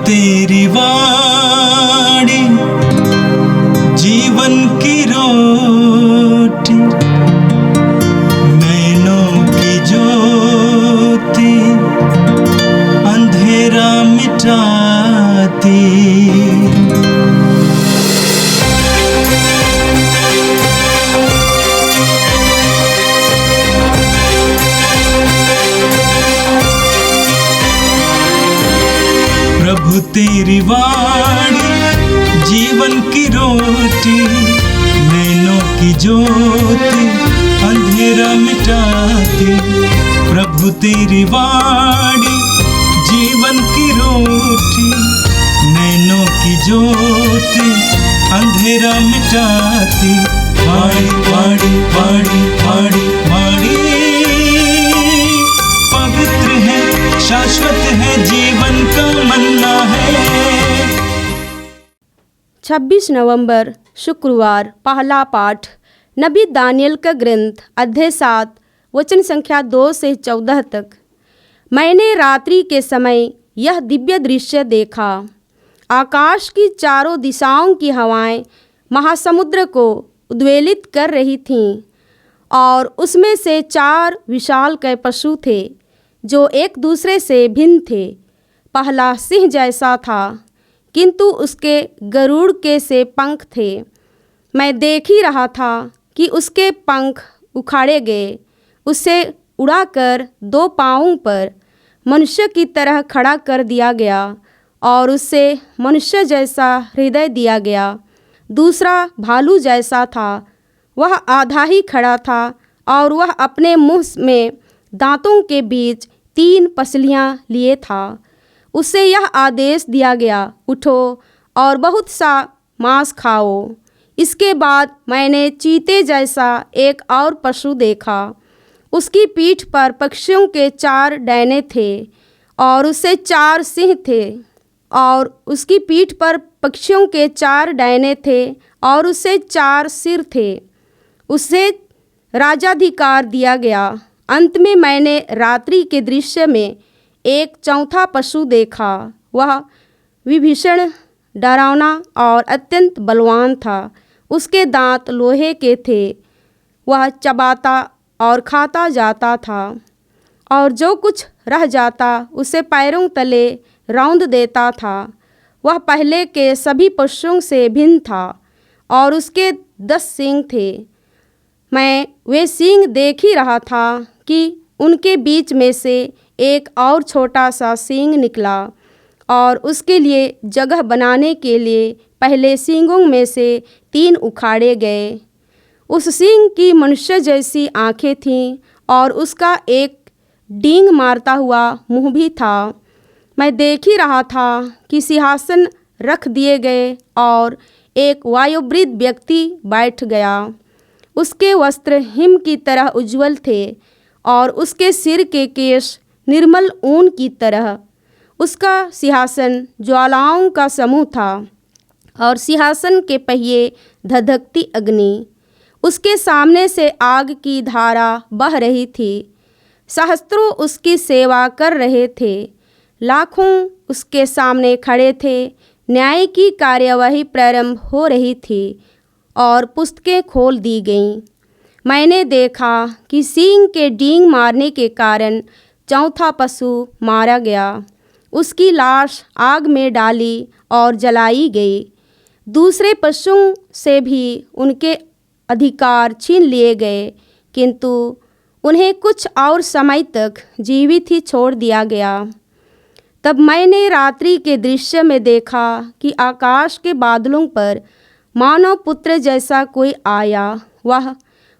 तेरी वाणी जीवन की रोटी, नैनों की ज्योति अंधेरा मिटाती। प्रभु तेरी वाणी जीवन की रोटी, नैनों की ज्योति अंधेरा मिटाती। प्रभु तेरी वाणी जीवन की रोटी, नैनों की ज्योति अंधेरा मिटाती। वाणी वाणी वाणी वाणी वाणी पवित्र है, शाश्वत है, जीवन का मन्ना है। 26 नवंबर शुक्रवार। पहला पाठ नबी दानियल का ग्रंथ अध्याय 7 वचन संख्या 2 से 14 तक। मैंने रात्रि के समय यह दिव्य दृश्य देखा। आकाश की चारों दिशाओं की हवाएं महासमुद्र को उद्वेलित कर रही थीं, और उसमें से 4 विशालकाय पशु थे जो एक दूसरे से भिन्न थे। पहला सिंह जैसा था, किंतु उसके गरुड़ के से पंख थे। मैं देख ही रहा था कि उसके पंख उखाड़े गए, उसे उड़ाकर 2 पाँवों पर मनुष्य की तरह खड़ा कर दिया गया, और उससे मनुष्य जैसा हृदय दिया गया। दूसरा भालू जैसा था, वह आधा ही खड़ा था, और वह अपने मुँह में दांतों के बीच 3 पसलियाँ लिए था। उससे यह आदेश दिया गया, उठो और बहुत सा मांस खाओ। इसके बाद मैंने चीते जैसा एक और पशु देखा। उसकी पीठ पर पक्षियों के 4 डैने थे, और उससे 4 सिंह थे। और उसकी पीठ पर पक्षियों के 4 डैने थे, और उससे 4 सिर थे। उसे राजाधिकार दिया गया। अंत में मैंने रात्रि के दृश्य में एक चौथा पशु देखा। वह विभीषण, डरावना और अत्यंत बलवान था। उसके दांत लोहे के थे। वह चबाता और खाता जाता था, और जो कुछ रह जाता उसे पैरों तले रौंद देता था। वह पहले के सभी पशुओं से भिन्न था, और उसके 10 सींग थे। मैं वे सींग देख ही रहा था कि उनके बीच में से एक और छोटा सा सींग निकला, और उसके लिए जगह बनाने के लिए पहले सींगों में से 3 उखाड़े गए। उस सींग की मनुष्य जैसी आँखें थीं, और उसका एक डींग मारता हुआ मुँह भी था। मैं देख ही रहा था कि सिंहासन रख दिए गए, और एक वायुवृद्ध व्यक्ति बैठ गया। उसके वस्त्र हिम की तरह उज्ज्वल थे, और उसके सिर के केश निर्मल ऊन की तरह। उसका सिंहासन ज्वालाओं का समूह था, और सिंहासन के पहिए धधकती अग्नि। उसके सामने से आग की धारा बह रही थी। सहस्त्रों उसकी सेवा कर रहे थे। लाखों उसके सामने खड़े थे। न्याय की कार्यवाही प्रारंभ हो रही थी, और पुस्तकें खोल दी गईं। मैंने देखा कि सींग के डींग मारने के कारण चौथा पशु मारा गया। उसकी लाश आग में डाली और जलाई गई। दूसरे पशुओं से भी उनके अधिकार छीन लिए गए, किंतु उन्हें कुछ और समय तक जीवित ही छोड़ दिया गया। तब मैंने रात्रि के दृश्य में देखा कि आकाश के बादलों पर मानव पुत्र जैसा कोई आया। वह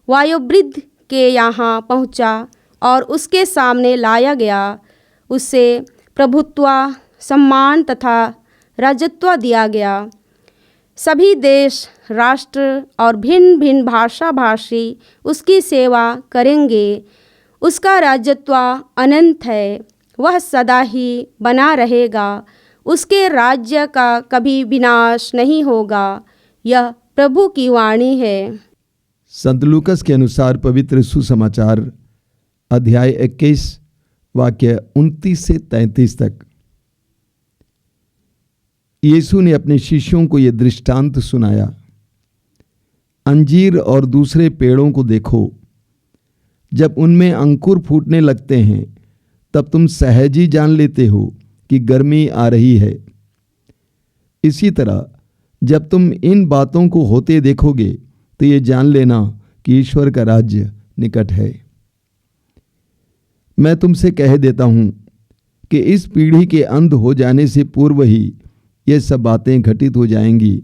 वायुवृद्ध के यहाँ पहुँचा, और उसके सामने लाया गया। उसे प्रभुत्व, सम्मान तथा राजत्व दिया गया। सभी देश, राष्ट्र और भिन्न भिन्न भाषा भाषी उसकी सेवा करेंगे। उसका राजत्व अनंत है, वह सदा ही बना रहेगा। उसके राज्य का कभी विनाश नहीं होगा। यह प्रभु की वाणी है। संत लूकस के अनुसार पवित्र सुसमाचार अध्याय 21 वाक्य 29 से 33 तक। यीशु ने अपने शिष्यों को यह दृष्टांत सुनाया, अंजीर और दूसरे पेड़ों को देखो, जब उनमें अंकुर फूटने लगते हैं तब तुम सहज ही जान लेते हो कि गर्मी आ रही है। इसी तरह जब तुम इन बातों को होते देखोगे तो ये जान लेना कि ईश्वर का राज्य निकट है। मैं तुमसे कह देता हूं कि इस पीढ़ी के अंत हो जाने से पूर्व ही ये सब बातें घटित हो जाएंगी।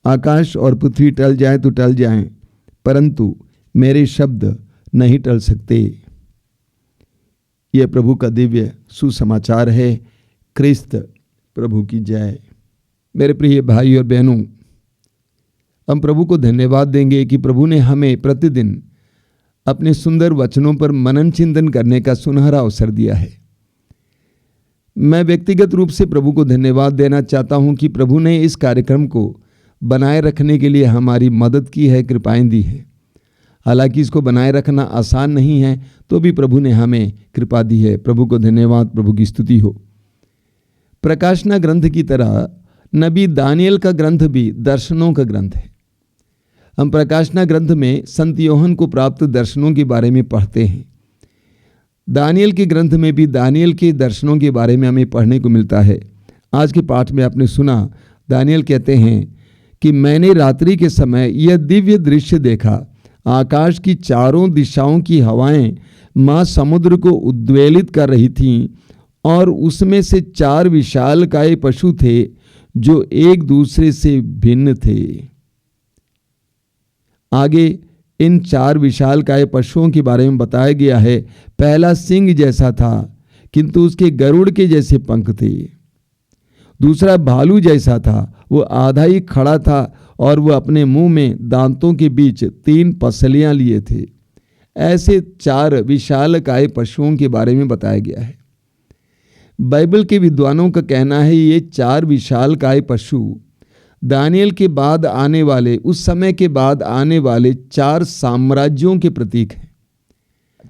आकाश और पृथ्वी टल जाए तो टल जाएं, परंतु मेरे शब्द नहीं टल सकते। यह प्रभु का दिव्य सुसमाचार है। क्रिस्त प्रभु की जय। मेरे प्रिय भाई और बहनों, हम प्रभु को धन्यवाद देंगे कि प्रभु ने हमें प्रतिदिन अपने सुंदर वचनों पर मनन चिंतन करने का सुनहरा अवसर दिया है। मैं व्यक्तिगत रूप से प्रभु को धन्यवाद देना चाहता हूं कि प्रभु ने इस कार्यक्रम को बनाए रखने के लिए हमारी मदद की है, कृपाएं दी है। हालांकि इसको बनाए रखना आसान नहीं है, तो भी प्रभु ने हमें कृपा दी है। प्रभु को धन्यवाद, प्रभु की स्तुति हो। प्रकाशना ग्रंथ की तरह नबी दानियल का ग्रंथ भी दर्शनों का ग्रंथ है। हम प्रकाशना ग्रंथ में संत यूहन्ना को प्राप्त दर्शनों के बारे में पढ़ते हैं। दानियल के ग्रंथ में भी दानियल के दर्शनों के बारे में हमें पढ़ने को मिलता है। आज के पाठ में आपने सुना, दानियल कहते हैं कि मैंने रात्रि के समय यह दिव्य दृश्य देखा। आकाश की चारों दिशाओं की हवाएं माँ समुद्र को उद्वेलित कर रही थीं और उसमें से 4 विशालकाय पशु थे जो एक दूसरे से भिन्न थे। आगे इन 4 विशालकाय पशुओं के बारे में बताया गया है। पहला सिंह जैसा था किंतु उसके गरुड़ के जैसे पंख थे। दूसरा भालू जैसा था, वो आधा ही खड़ा था और वह अपने मुंह में दांतों के बीच 3 पसलियां लिए थे। ऐसे 4 विशालकाय पशुओं के बारे में बताया गया है। बाइबल के विद्वानों का कहना है ये 4 विशालकाय पशु दानियल के बाद आने वाले, उस समय के बाद आने वाले 4 साम्राज्यों के प्रतीक हैं।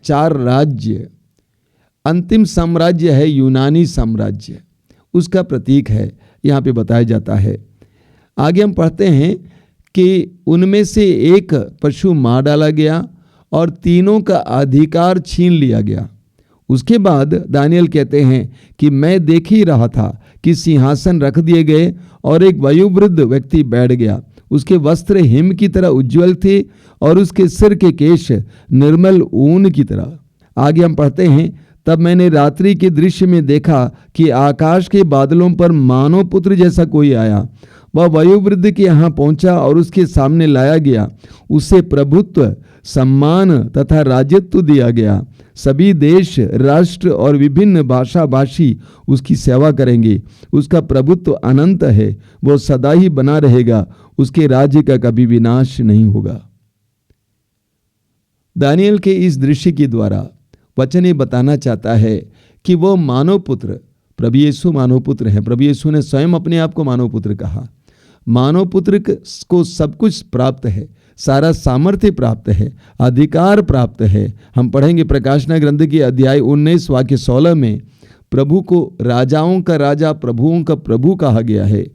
4 राज्य, अंतिम साम्राज्य है यूनानी साम्राज्य, उसका प्रतीक है, यहाँ पे बताया जाता है। आगे हम पढ़ते हैं कि उनमें से एक पशु मार डाला गया और तीनों का अधिकार छीन लिया गया। उसके बाद दानियल कहते हैं कि मैं देख ही रहा था कि सिंहासन रख दिए गए और एक वयोवृद्ध व्यक्ति बैठ गया। उसके वस्त्र हिम की तरह उज्ज्वल थे और उसके सिर के केश निर्मल ऊन की तरह। आगे हम पढ़ते हैं, तब मैंने रात्रि के दृश्य में देखा कि आकाश के बादलों पर मानव पुत्र जैसा कोई आया। वह वयोवृद्ध के यहाँ पहुंचा और उसके सामने लाया गया। उसे प्रभुत्व, सम्मान तथा राजत्व दिया गया। सभी देश, राष्ट्र और विभिन्न भाषा भाषी उसकी सेवा करेंगे। उसका प्रभुत्व अनंत है, वो सदा ही बना रहेगा, उसके राज्य का कभी विनाश नहीं होगा। दानियल के इस दृश्य के द्वारा वचन ये बताना चाहता है कि वो मानव पुत्र, प्रभु यीशु मानव पुत्र हैं। प्रभु यीशु ने स्वयं अपने आप को मानव पुत्र कहा। मानव पुत्र को सब कुछ प्राप्त है, सारा सामर्थ्य प्राप्त है, अधिकार प्राप्त है। हम पढ़ेंगे प्रकाशना ग्रंथ के अध्याय 19 वाक्य 16 में प्रभु को राजाओं का राजा, प्रभुओं का प्रभु कहा गया है।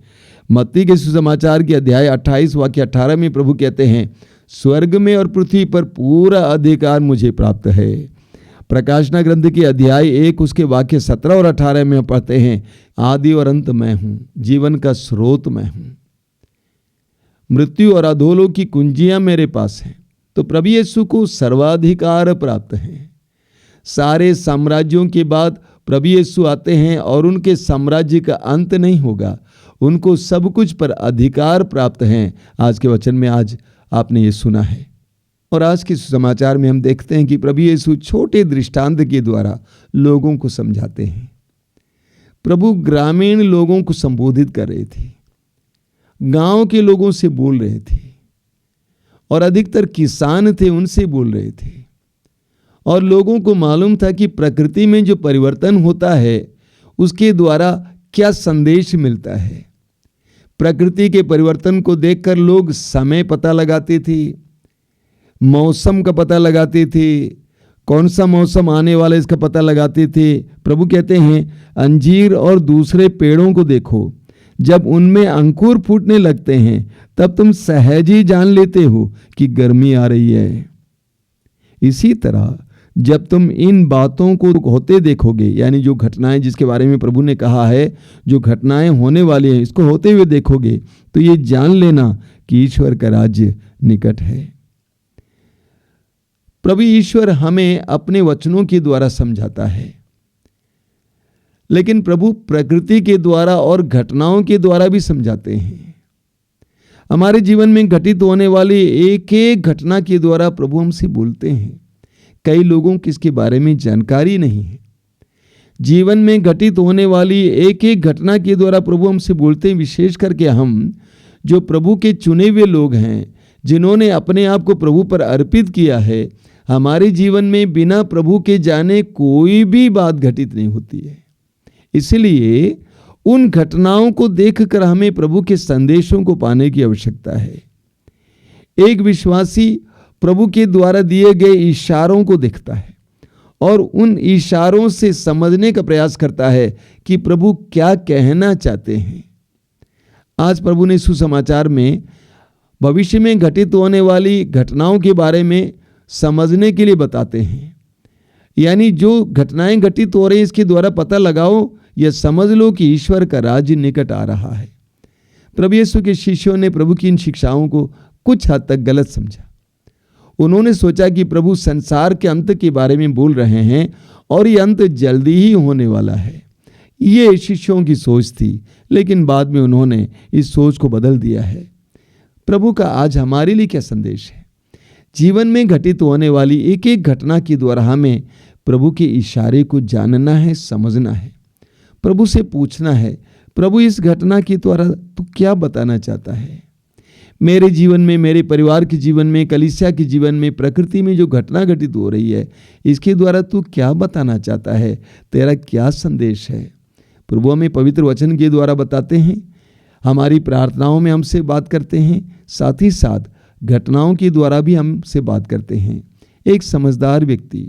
मत्ती के सुसमाचार के अध्याय 28 वाक्य 18 में प्रभु कहते हैं, स्वर्ग में और पृथ्वी पर पूरा अधिकार मुझे प्राप्त है। प्रकाशना ग्रंथ के अध्याय 1 उसके वाक्य 17 और 18 में पढ़ते हैं, आदि और अंत मैं हूँ, जीवन का स्रोत मैं हूँ, मृत्यु और अधोलोक की कुंजियां मेरे पास हैं। तो प्रभु यीशु को सर्वाधिकार प्राप्त है। सारे साम्राज्यों के बाद प्रभु यीशु आते हैं और उनके साम्राज्य का अंत नहीं होगा, उनको सब कुछ पर अधिकार प्राप्त हैं। आज के वचन में आज आपने ये सुना है। और आज के समाचार में हम देखते हैं कि प्रभु यीशु छोटे दृष्टांत के द्वारा लोगों को समझाते हैं। प्रभु ग्रामीण लोगों को संबोधित कर रहे थे, गांव के लोगों से बोल रहे थे और अधिकतर किसान थे, उनसे बोल रहे थे। और लोगों को मालूम था कि प्रकृति में जो परिवर्तन होता है उसके द्वारा क्या संदेश मिलता है। प्रकृति के परिवर्तन को देखकर लोग समय पता लगाते थे, मौसम का पता लगाते थे, कौन सा मौसम आने वाला इसका पता लगाते थे। प्रभु कहते हैं, अंजीर और दूसरे पेड़ों को देखो, जब उनमें अंकुर फूटने लगते हैं तब तुम सहज ही जान लेते हो कि गर्मी आ रही है। इसी तरह जब तुम इन बातों को होते देखोगे, यानी जो घटनाएं जिसके बारे में प्रभु ने कहा है, जो घटनाएं होने वाली हैं, इसको होते हुए देखोगे तो ये जान लेना कि ईश्वर का राज्य निकट है। प्रभु ईश्वर हमें अपने वचनों के द्वारा समझाता है, लेकिन प्रभु प्रकृति के द्वारा और घटनाओं के द्वारा भी समझाते हैं। हमारे जीवन में घटित होने वाली एक एक घटना के द्वारा प्रभु हमसे बोलते हैं। कई लोगों को इसके बारे में जानकारी नहीं है। जीवन में घटित होने वाली एक एक घटना के द्वारा प्रभु हमसे बोलते हैं। विशेष करके हम जो प्रभु के चुने हुए लोग हैं, जिन्होंने अपने आप को प्रभु पर अर्पित किया है, हमारे जीवन में बिना प्रभु के जाने कोई भी बात घटित नहीं होती है। इसलिए उन घटनाओं को देखकर हमें प्रभु के संदेशों को पाने की आवश्यकता है। एक विश्वासी प्रभु के द्वारा दिए गए इशारों को देखता है और उन इशारों से समझने का प्रयास करता है कि प्रभु क्या कहना चाहते हैं। आज प्रभु ने सुसमाचार में भविष्य में घटित होने वाली घटनाओं के बारे में समझने के लिए बताते हैं। यानी जो घटनाएं घटित हो रही हैं, इसके द्वारा पता लगाओ या समझ लो कि ईश्वर का राज्य निकट आ रहा है। प्रभु यीशु के शिष्यों ने प्रभु की इन शिक्षाओं को कुछ हद तक गलत समझा। उन्होंने सोचा कि प्रभु संसार के अंत के बारे में बोल रहे हैं और ये अंत जल्दी ही होने वाला है। ये शिष्यों की सोच थी, लेकिन बाद में उन्होंने इस सोच को बदल दिया है। प्रभु का आज हमारे लिए क्या संदेश है? जीवन में घटित होने वाली एक एक घटना के द्वारा हमें प्रभु के इशारे को जानना है, समझना है। प्रभु से पूछना है, प्रभु इस घटना के द्वारा तू क्या बताना चाहता है? मेरे जीवन में, मेरे परिवार के जीवन में, कलीसिया के जीवन में, प्रकृति में जो घटना घटित हो रही है, इसके द्वारा तू क्या बताना चाहता है? तेरा क्या संदेश है? प्रभु हमें पवित्र वचन के द्वारा बताते हैं, हमारी प्रार्थनाओं में हमसे बात करते हैं, साथ ही साथ घटनाओं के द्वारा भी हमसे बात करते हैं। एक समझदार व्यक्ति,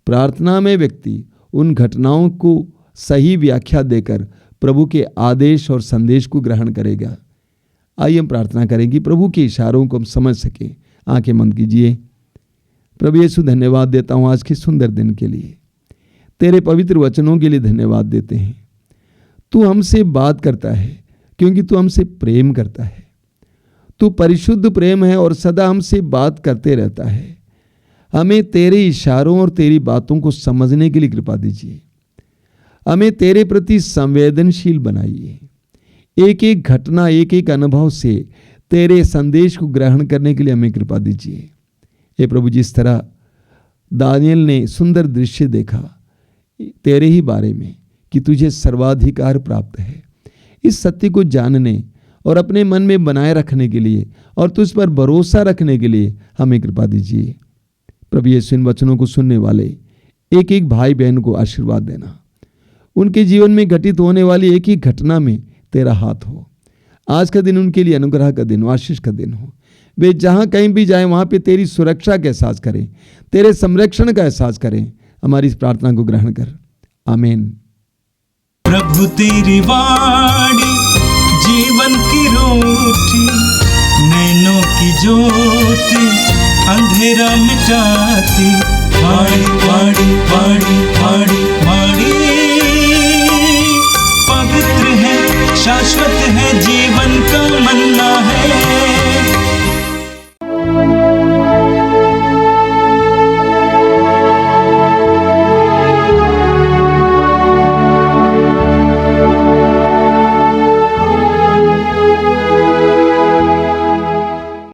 प्रार्थना में व्यक्ति उन घटनाओं को सही व्याख्या देकर प्रभु के आदेश और संदेश को ग्रहण करेगा। आइए हम प्रार्थना करेंगे प्रभु के इशारों को हम समझ सकें। आंखें बंद कीजिए। प्रभु यीशु, धन्यवाद देता हूँ आज के सुंदर दिन के लिए, तेरे पवित्र वचनों के लिए धन्यवाद देते हैं। तू हमसे बात करता है क्योंकि तू हमसे प्रेम करता है। तू परिशुद्ध प्रेम है और सदा हमसे बात करते रहता है। हमें तेरे इशारों और तेरी बातों को समझने के लिए कृपा दीजिए। हमें तेरे प्रति संवेदनशील बनाइए। एक एक घटना, एक एक अनुभव से तेरे संदेश को ग्रहण करने के लिए हमें कृपा दीजिए। हे प्रभु, जिस तरह दानियल ने सुंदर दृश्य देखा तेरे ही बारे में कि तुझे सर्वाधिकार प्राप्त है, इस सत्य को जानने और अपने मन में बनाए रखने के लिए और तुझ पर भरोसा रखने के लिए हमें कृपा दीजिए। प्रभु यीशु, इन वचनों को सुनने वाले एक एक भाई बहन को आशीर्वाद देना। उनके जीवन में घटित होने वाली एक ही घटना में तेरा हाथ हो। आज का दिन उनके लिए अनुग्रह का दिन, आशीष का दिन हो। वे जहाँ कहीं भी जाएं वहाँ पे तेरी सुरक्षा का एहसास करें, तेरे संरक्षण का एहसास करें। हमारी इस प्रार्थना को ग्रहण कर, आमीन। प्रभु तेरी वाणी जीवन की रोटी, नैनों की ज्योति अंधेरा मिटाती। वाणी वाणी वाणी वाणी वाणी